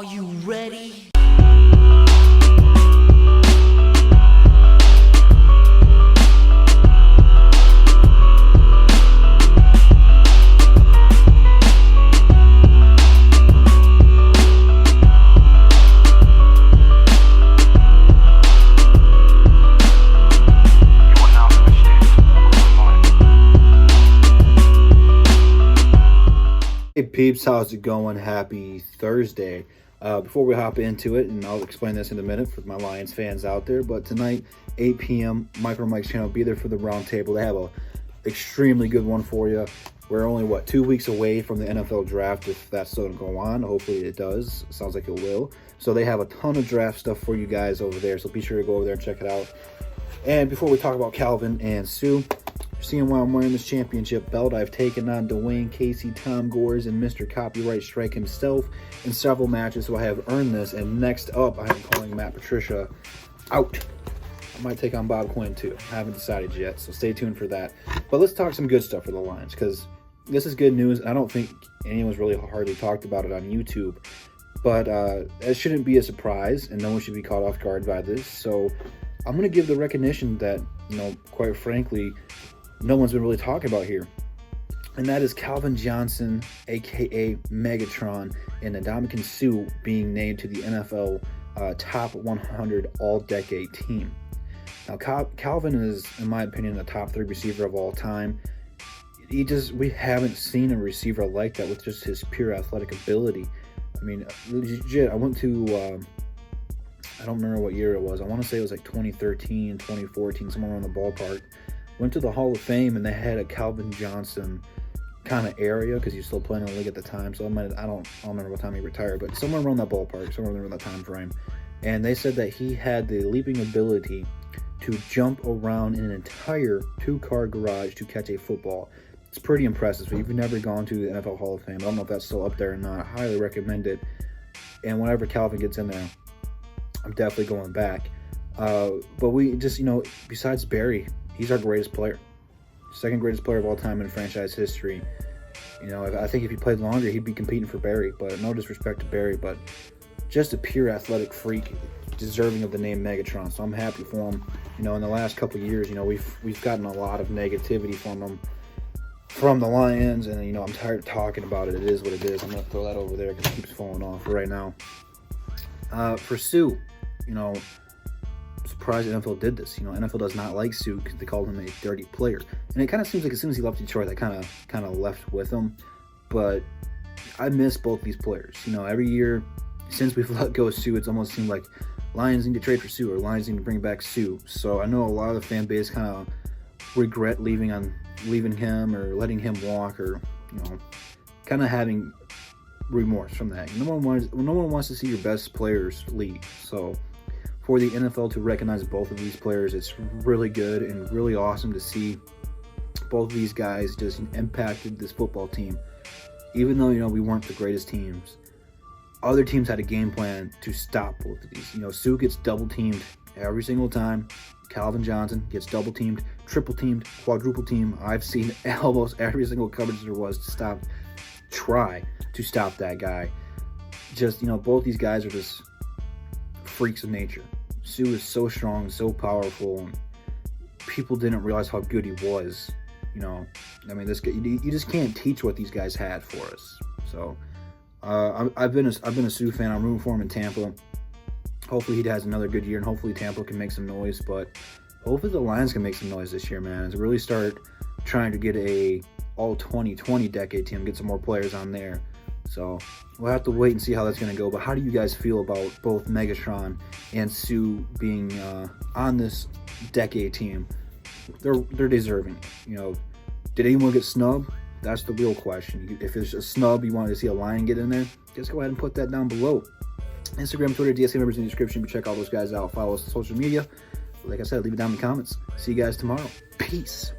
Are you ready? Hey peeps, how's it going? Happy Thursday. Before we hop into it, and I'll explain this in a minute for my Lions fans out there, but tonight, 8 p.m., Micro Mike's channel, be there for the round table. They have a extremely good one for you. We're only, 2 weeks away from the NFL draft, if that's still going to go on. Hopefully it does. Sounds like it will. So they have a ton of draft stuff for you guys over there, so be sure to go over there and check it out. And before we talk about Calvin and Sue, seeing why I'm wearing this championship belt, I've taken on Dwayne, Casey, Tom Gores, and Mr. Copyright Strike himself in several matches, so I have earned this. And next up, I am calling Matt Patricia out. I might take on Bob Quinn too. I haven't decided yet, so stay tuned for that. But let's talk some good stuff for the Lions, because this is good news. I don't think anyone's really hardly talked about it on YouTube, but it shouldn't be a surprise, and no one should be caught off guard by this. So I'm going to give the recognition that, quite frankly, no one's been really talking about here. And that is Calvin Johnson, a.k.a. Megatron, and Ndamukong Suh being named to the NFL Top 100 All-Decade team. Now, Calvin is, in my opinion, the top 3 receiver of all time. We haven't seen a receiver like that with just his pure athletic ability. I mean, legit, I went to... I don't remember what year it was. I want to say it was like 2013, 2014, somewhere around the ballpark. Went to the Hall of Fame, and they had a Calvin Johnson kind of area because he's still playing in the league at the time. So I don't remember what time he retired, but somewhere around that ballpark, somewhere around that time frame. And they said that he had the leaping ability to jump around in an entire 2-car garage to catch a football. It's pretty impressive. If you've never gone to the NFL Hall of Fame, I don't know if that's still up there or not. I highly recommend it. And whenever Calvin gets in there, I'm definitely going back. But we just, besides Barry, he's our greatest player. Second greatest player of all time in franchise history. I think if he played longer, he'd be competing for Barry. But no disrespect to Barry, but just a pure athletic freak, deserving of the name Megatron. So I'm happy for him. In the last couple of years, we've gotten a lot of negativity from him, from the Lions, and I'm tired of talking about it. It is what it is. I'm gonna throw that over there because it keeps falling off right now. For Sue, surprised the NFL did this. NFL does not like Sue because they called him a dirty player, and it kind of seems like as soon as he left Detroit, that kind of left with him. But I miss both these players. Every year since we've let go of Sue, it's almost seemed like Lions need to trade for Sue, or Lions need to bring back Sue. So I know a lot of the fan base kind of regret leaving him or letting him walk, or kind of having remorse from that. No one wants to see your best players leave. So for the NFL to recognize both of these players, it's really good and really awesome to see both of these guys just impacted this football team. Even though we weren't the greatest teams, other teams had a game plan to stop both of these. Sue gets double teamed every single time. Calvin Johnson gets double teamed, triple teamed, quadruple teamed. I've seen almost every single coverage there was to try to stop that guy. Just both these guys are just freaks of nature. Sue is so strong, so powerful, and people didn't realize how good he was. This guy, you just can't teach what these guys had for us. So I've been a Sue fan. I'm rooting for him in Tampa. Hopefully he has another good year, and hopefully Tampa can make some noise. But hopefully the Lions can make some noise this year, man, and really start trying to get a all 2020 decade team, get some more players on there. So we'll have to wait and see how that's going to go. But how do you guys feel about both Megatron and Sue being on this decade team? They're deserving. Did anyone get snubbed? That's the real question. If there's a snub, you wanted to see a Lion get in there, just go ahead and put that down below. Instagram, Twitter, DSA members in the description. But check all those guys out. Follow us on social media. Like I said, leave it down in the comments. See you guys tomorrow. Peace.